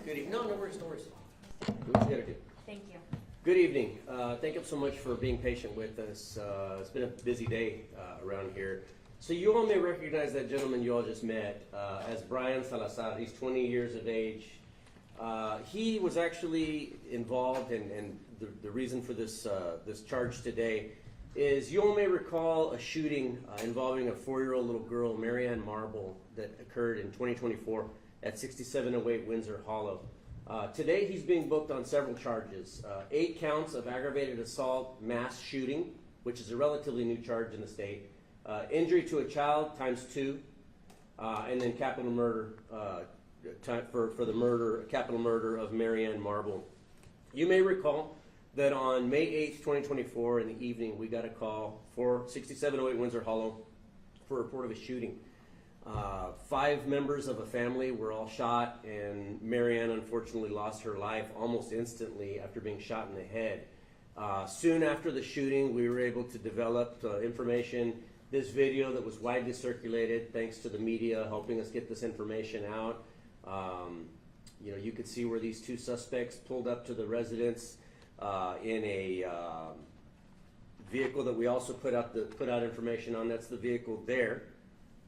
Good evening. No worries, no worries. Do what you gotta do. Thank you. Good evening. Thank you so much for being patient with us. It's been a busy day around here. So you all may recognize that gentleman you all just met as Bryan Salazar. He's 20 years of age. He was actually involved, and the reason for this charge today is you all may recall a shooting involving a 4-year-old little girl, Maryann Marble, that occurred in 2024 at 6708 Windsor Hollow. Today he's being booked on several charges. 8 counts of aggravated assault, mass shooting, which is a relatively new charge in the state, injury to a child ×2, and then capital murder for the capital murder of Maryann Marble. You may recall that on May 8th, 2024 in the evening, we got a call for 6708 Windsor Hollow for a report of a shooting. 5 members of a family were all shot, and Maryann unfortunately lost her life almost instantly after being shot in the head. Soon after the shooting, we were able to develop information, this video that was widely circulated thanks to the media helping us get this information out. You could see where these 2 suspects pulled up to the residence in a vehicle that we also put out information on. That's the vehicle there.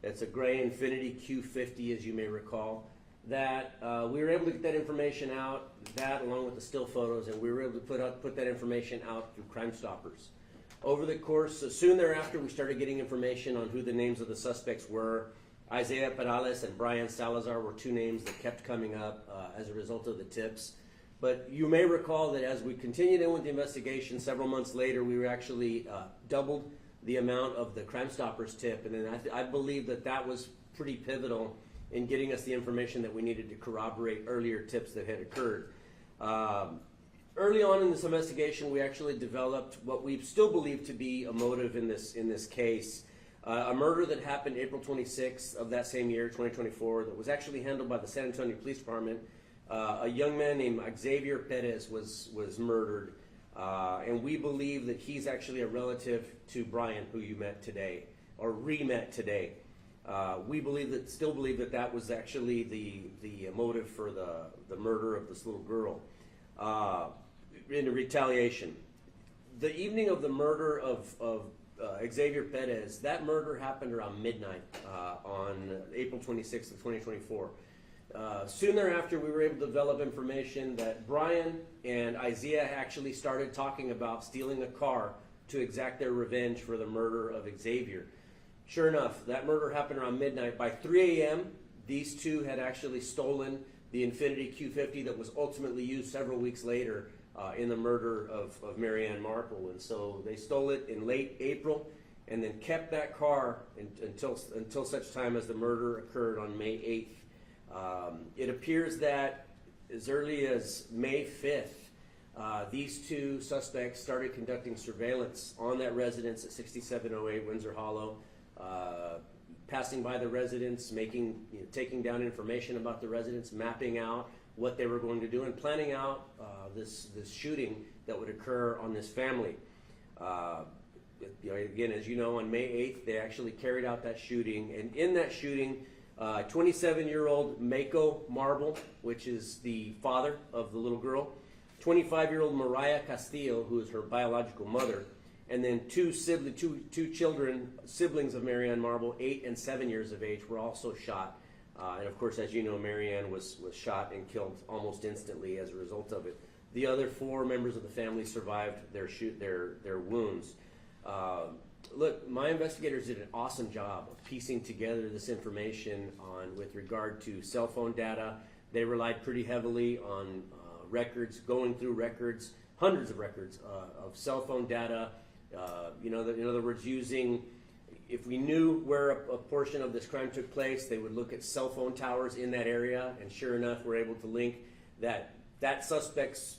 It's a gray Infiniti Q50, as you may recall. That we were able to get that information out, that along with the still photos, and we were able to put that information out through Crime Stoppers. Over the course, soon thereafter, we started getting information on who the names of the suspects were. Isaiah Perales and Bryan Salazar were 2 names that kept coming up as a result of the tips. But you may recall that as we continued in with the investigation, several months later, we were actually doubled the amount of the Crime Stoppers tip, and then I believe that was pretty pivotal in getting us the information that we needed to corroborate earlier tips that had occurred. Early on in this investigation, we actually developed what we still believe to be a motive in this case. A murder that happened April 26th of that same year, 2024, that was actually handled by the San Antonio Police Department. A young man named Javier Perez was murdered, and we believe that he's actually a relative to Bryan, who you met today, or re-met today. We still believe that was actually the motive for the murder of this little girl in a retaliation. The evening of the murder of Xavier Perez, that murder happened around midnight on April 26th of 2024. Soon thereafter, we were able to develop information that Bryan and Isaiah actually started talking about stealing a car to exact their revenge for the murder of Xavier. Sure enough, that murder happened around midnight. By 3 a.m., these 2 had actually stolen the Infiniti Q50 that was ultimately used several weeks later in the murder of Maryann Marble. And so they stole it in late April and then kept that car until such time as the murder occurred on May 8th. It appears that as early as May 5th, these 2 suspects started conducting surveillance on that residence at 6708 Windsor Hollow, passing by the residence, taking down information about the residence, mapping out what they were going to do, and planning out this shooting that would occur on this family. Again, as you know, on May 8th, they actually carried out that shooting, and in that shooting, 27-year-old Maryann Marble, which is the father of the little girl, 25-year-old Mariah Castillo, who is her biological mother, and then 2 children, siblings of Maryann Marble, 8 and 7 years of age, were also shot. And of course, as you know, Maryann was shot and killed almost instantly as a result of it. The other 4 members of the family survived their wounds. Look, my investigators did an awesome job of piecing together this information with regard to cell phone data. They relied pretty heavily on records, going through records, hundreds of records of cell phone data. In other words, if we knew where a portion of this crime took place, they would look at cell phone towers in that area, and sure enough, we're able to link that suspect's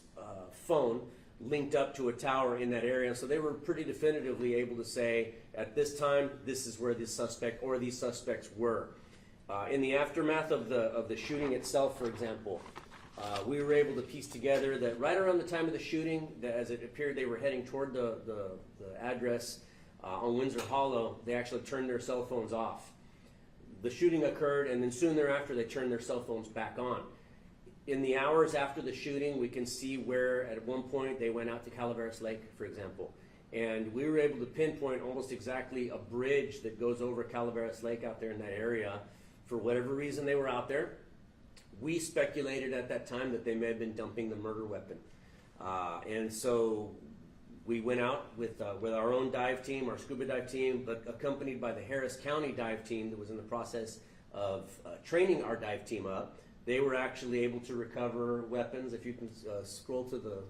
phone linked up to a tower in that area. So they were pretty definitively able to say, at this time, this is where this suspect or these suspects were. In the aftermath of the shooting itself, for example, we were able to piece together that right around the time of the shooting, as it appeared they were heading toward the address on Windsor Hollow, they actually turned their cell phones off. The shooting occurred, and then soon thereafter, they turned their cell phones back on. In the hours after the shooting, we can see where at one point they went out to Calaveras Lake, for example. And we were able to pinpoint almost exactly a bridge that goes over Calaveras Lake out there in that area. For whatever reason they were out there, we speculated at that time that they may have been dumping the murder weapon. And so we went out with our own dive team, our scuba dive team, but accompanied by the Harris County dive team that was in the process of training our dive team up. They were actually able to recover weapons. If you can scroll to the,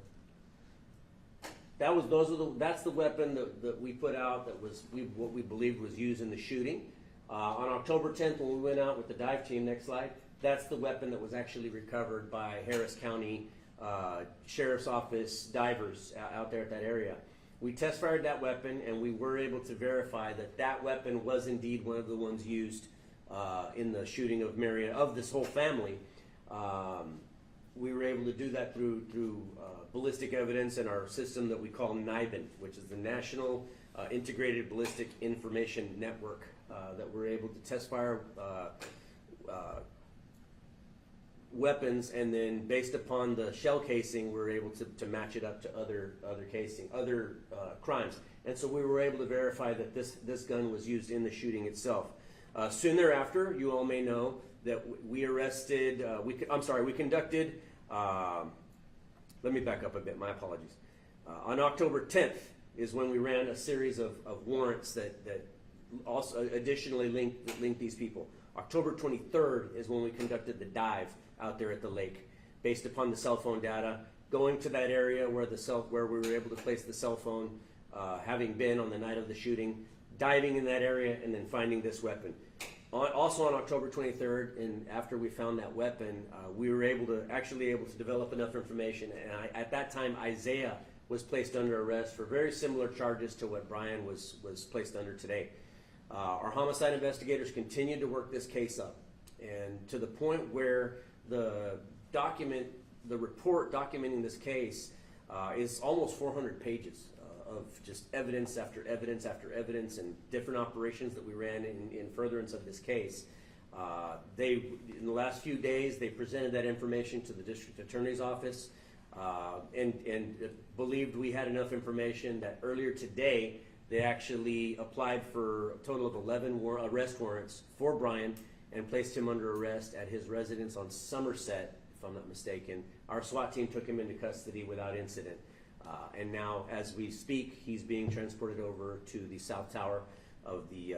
that's the weapon that we put out that was what we believed was used in the shooting. On October 10th, when we went out with the dive team, next slide, that's the weapon that was actually recovered by Harris County Sheriff's Office divers out there at that area. We test fired that weapon, and we were able to verify that that weapon was indeed one of the ones used in the shooting of Maryann, of this whole family. We were able to do that through ballistic evidence in our system that we call NIBIN, which is the National Integrated Ballistic Information Network, that we're able to test fire weapons, and then based upon the shell casing, we're able to match it up to other crimes. And so we were able to verify that this gun was used in the shooting itself. Soon thereafter, you all may know that we arrested, we conducted, let me back up a bit, my apologies. On October 10th is when we ran a series of warrants that also additionally linked these people. October 23rd is when we conducted the dive out there at the lake, based upon the cell phone data, going to that area where we were able to place the cell phone, having been on the night of the shooting, diving in that area, and then finding this weapon. Also on October 23rd, and after we found that weapon, we were able to develop enough information. And at that time, Isaiah was placed under arrest for very similar charges to what Bryan was placed under today. Our homicide investigators continued to work this case up, and to the point where the report documenting this case is almost 400 pages of just evidence after evidence after evidence, and different operations that we ran in furtherance of this case. In the last few days, they presented that information to the district attorney's office, and believed we had enough information that earlier today they actually applied for a total of 11 arrest warrants for Bryan and placed him under arrest at his residence on Somerset, if I'm not mistaken. Our SWAT team took him into custody without incident. And now, as we speak, he's being transported over to the South Tower of the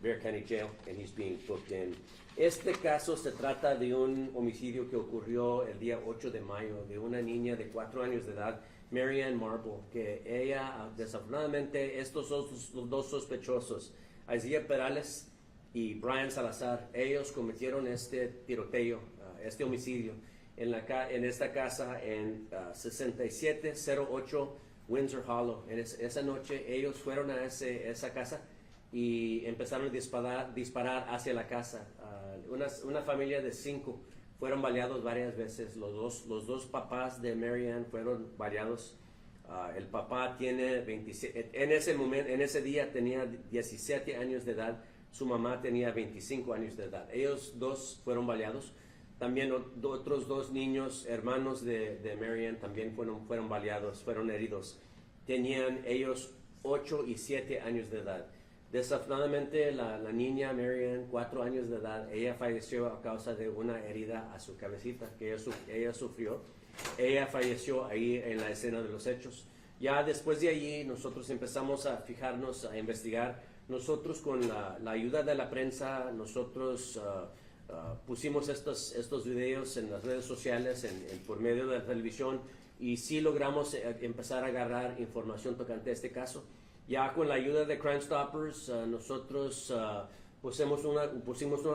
Bexar County Jail, and he's being booked in. Este caso se trata de un homicidio que ocurrió el día 8 de mayo de una niña de 4 años de edad, Maryann Marble, que ella, desafortunadamente, estos los dos sospechosos, Isaiah Perales y Bryan Salazar, ellos cometieron este tiroteo, este homicidio, en esta casa en 6708 Windsor Hollow. Esa noche ellos fueron a esa casa y empezaron a disparar hacia la casa. Una familia de 5 fueron baleados varias veces. Los dos papás de Maryann fueron baleados. El papá tiene 27, en ese día tenía 17 años de edad. Su mamá tenía 25 años de edad. Ellos dos fueron baleados. También otros 2 niños, hermanos de Maryann, también fueron baleados, fueron heridos. Tenían ellos 8 y 7 años de edad. Desafortunadamente, la niña Maryann, 4 años de edad, ella falleció a causa de una herida a su cabecita que ella sufrió. Ella falleció ahí en la escena de los hechos. Ya después de allí, nosotros empezamos a fijarnos, a investigar. Nosotros, con la ayuda de la prensa, nosotros pusimos estos videos en las redes sociales, por medio de la televisión, y sí logramos empezar a agarrar información tocante a este caso. Ya con la ayuda de Crime Stoppers, nosotros pusimos una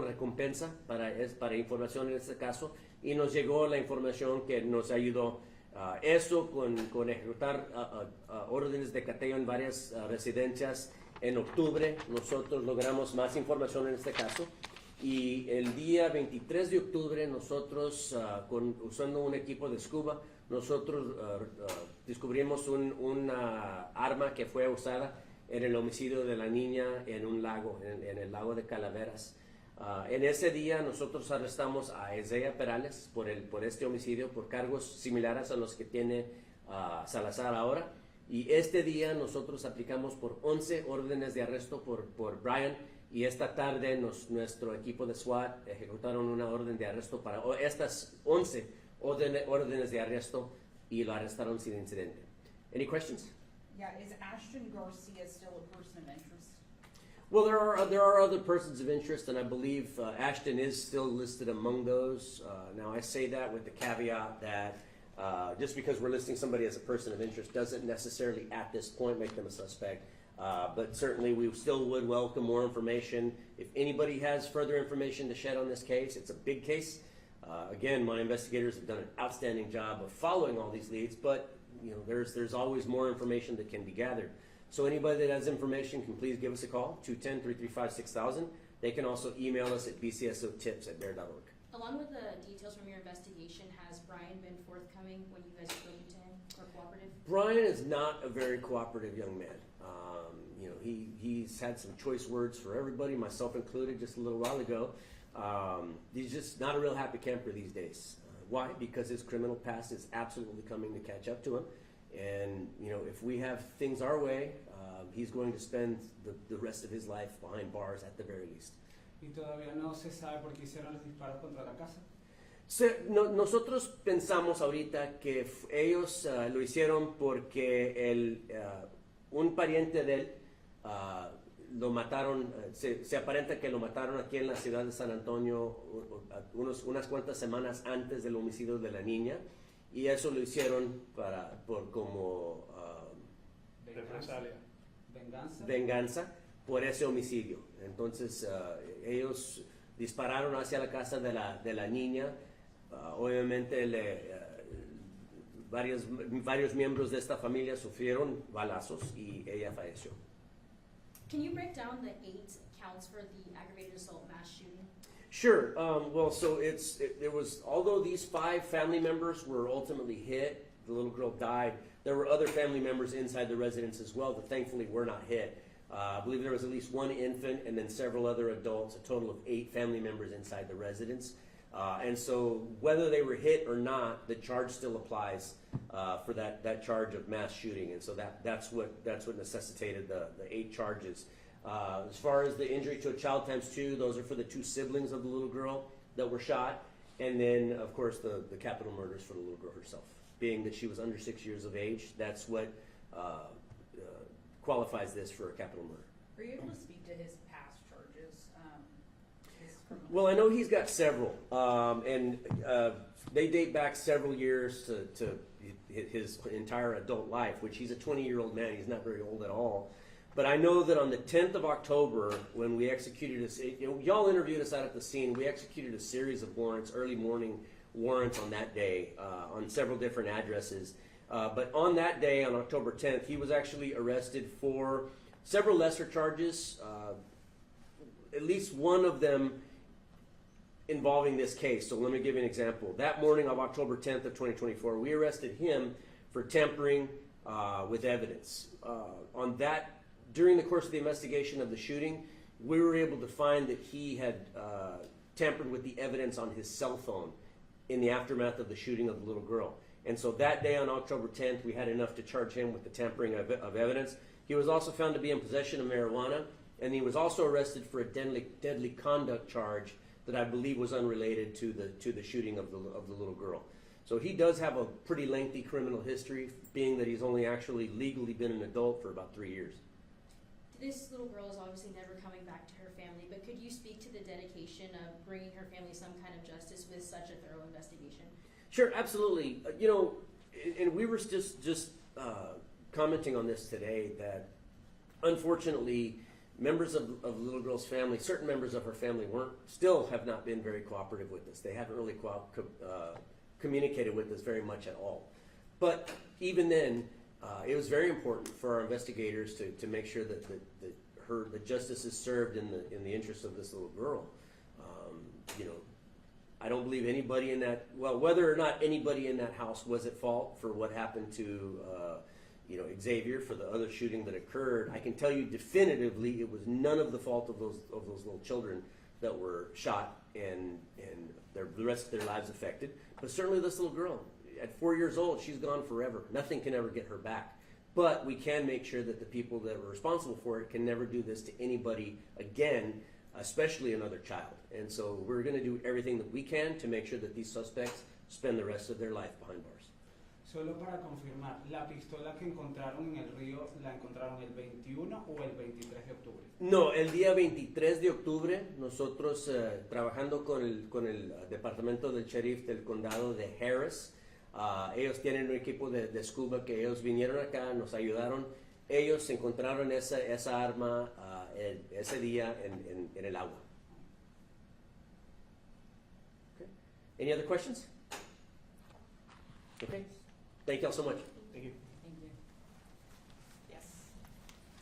recompensa para información en este caso, y nos llegó la información que nos ayudó. Eso con ejecutar órdenes de cateo en varias residencias. En octubre nosotros logramos más información en este caso, y el día 23 de octubre nosotros, usando un equipo de scuba, nosotros descubrimos una arma que fue usada en el homicidio de la niña en un lago, en el lago de Calaveras. En ese día nosotros arrestamos a Isaiah Perales por este homicidio, por cargos similares a los que tiene Salazar ahora. Y este día nosotros aplicamos por 11 órdenes de arresto por Bryan. Y esta tarde nuestro equipo de SWAT ejecutaron una orden de arresto para estas 11 órdenes de arresto y lo arrestaron sin incidente. Any questions? Yeah, is Ashton Garcia still a person of interest? Well, there are other persons of interest, and I believe Ashton is still listed among those. Now, I say that with the caveat that just because we're listing somebody as a person of interest doesn't necessarily at this point make them a suspect. But certainly we still would welcome more information. If anybody has further information to shed on this case, it's a big case. Again, my investigators have done an outstanding job of following all these leads, but there's always more information that can be gathered. So anybody that has information can please give us a call, 210-335-6000. They can also email us at bcsotips@bear.org. Along with the details from your investigation, has Bryan been forthcoming when you guys have spoken to him, or cooperative? Bryan is not a very cooperative young man. He's had some choice words for everybody, myself included, just a little while ago. He's just not a real happy camper these days. Why? Because his criminal past is absolutely coming to catch up to him. And, if we have things our way, he's going to spend the rest of his life behind bars at the very least. ¿Y todavía no se sabe por qué hicieron los disparos contra la casa? Nosotros pensamos ahorita que ellos lo hicieron porque un pariente de él lo mataron, se aparenta que lo mataron aquí en la ciudad de San Antonio unas cuantas semanas antes del homicidio de la niña, y eso lo hicieron como venganza por ese homicidio. Entonces ellos dispararon hacia la casa de la niña. Obviamente varios miembros de esta familia sufrieron balazos y ella falleció. Can you break down the 8 counts for the aggravated assault mass shooting? Sure. So it was, although these 5 family members were ultimately hit, the little girl died, there were other family members inside the residence as well that thankfully were not hit. I believe there was at least 1 infant and then several other adults, a total of 8 family members inside the residence. And so whether they were hit or not, the charge still applies for that charge of mass shooting. And so that's what necessitated the 8 charges. As far as the injury to a child times 2, those are for the 2 siblings of the little girl that were shot. And then, of course, the capital murders for the little girl herself. Being that she was under 6 years of age, that's what qualifies this for a capital murder. Are you able to speak to his past charges? Well, I know he's got several, and they date back several years to his entire adult life, which he's a 20-year-old man. He's not very old at all. But I know that on the 10th of October, when we executed y'all interviewed us out at the scene, we executed a series of warrants, early morning warrants on that day, on several different addresses. But on that day, on October 10th, he was actually arrested for several lesser charges, at least one of them involving this case. So let me give you an example. That morning of October 10th of 2024, we arrested him for tampering with evidence. During the course of the investigation of the shooting, we were able to find that he had tampered with the evidence on his cell phone in the aftermath of the shooting of the little girl. And so that day on October 10th, we had enough to charge him with the tampering of evidence. He was also found to be in possession of marijuana, and he was also arrested for a deadly conduct charge that I believe was unrelated to the shooting of the little girl. So he does have a pretty lengthy criminal history, being that he's only actually legally been an adult for about 3 years. This little girl is obviously never coming back to her family, but could you speak to the dedication of bringing her family some kind of justice with such a thorough investigation? Sure, absolutely. And we were just commenting on this today that unfortunately members of the little girl's family, certain members of her family still have not been very cooperative with us. They haven't really communicated with us very much at all. But even then, it was very important for our investigators to make sure that the justice is served in the interest of this little girl. I don't believe anybody whether or not anybody in that house was at fault for what happened to Xavier, for the other shooting that occurred, I can tell you definitively it was none of the fault of those little children that were shot and the rest of their lives affected. But certainly this little girl, at 4 years old, she's gone forever. Nothing can ever get her back. But we can make sure that the people that were responsible for it can never do this to anybody again, especially another child. And so we're going to do everything that we can to make sure that these suspects spend the rest of their life behind bars. Solo para confirmar, la pistola que encontraron en el río, ¿la encontraron el 21 o el 23 de octubre? No, el día 23 de octubre, nosotros trabajando con el departamento del sheriff del condado de Harris, ellos tienen un equipo de scuba que ellos vinieron acá, nos ayudaron. Ellos encontraron esa arma ese día en el agua. Okay. Any other questions? Okay. Thank you all so much. Thank you.